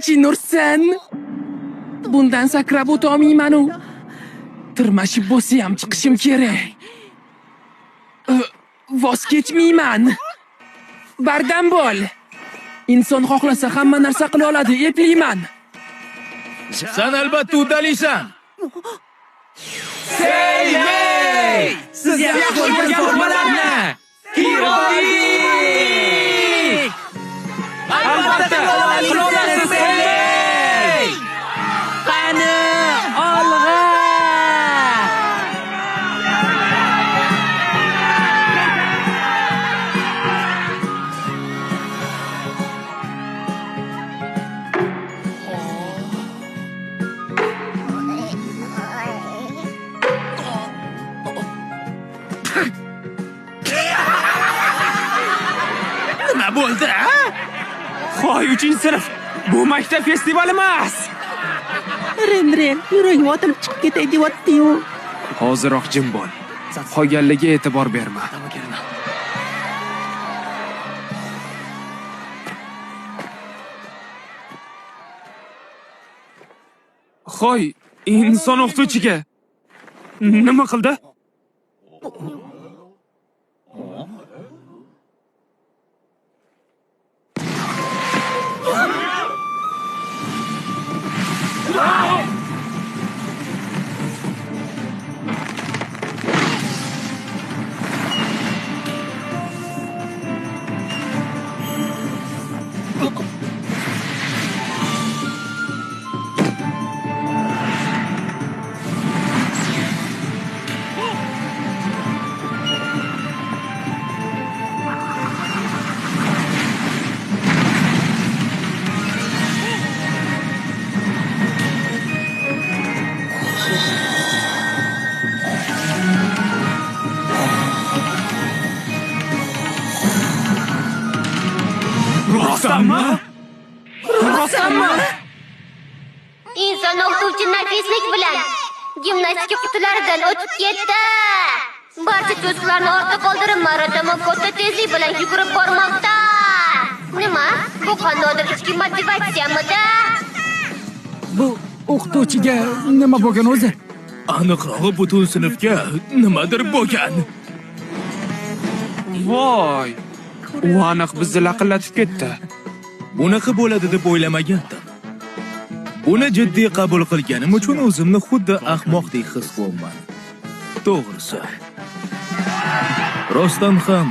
Jinursan, bundan sakrab o'ta olmayman-u. Tirmashib bo'lsa ham chiqishim kerak. Voz kechmayman. Bardam bo'l. Inson xohlasa hamma narsa qila oladi, eplayman. Sen albatta uddalaysan. Seymey! Siz yaxshi ko'rgan formalarni kirdik! Albatta qila olasiz, Seymey! Qani, olg'a! Nima bo'ldi, ha? Hoy, 3-sinf. Bu maktab festivali emas. Ren, yuragim otilib chiqib ketay deyapti-yu. Hoziroq jim bo'l. Qolganligiga e'tibor berma. Hoy, inson o'qituvchiga nima qildi? Rostdanmi? Inson o'qituvchi nafislik bilan gimnastika qutilaridan o'tib ketdi. Barcha to'siqlarni ortda qoldirib, maratama katta tezlik bilan yugurib bormoqda. Nima? Bu qandaydir ichki motivatsiyamidi? Bu o'qituvchiga nima bo'lgan o'zi? Aniqrog'i butun sinfga nimadir bo'lgan. Voy. U aniq bizni laqillatib ketdi. Bunaqa bo'ladi deb o'ylamagandim. Buni jiddiy qabul qilganim uchun o'zimni xuddi ahmoqdek his qilaman. To'g'risi. Rostdan ham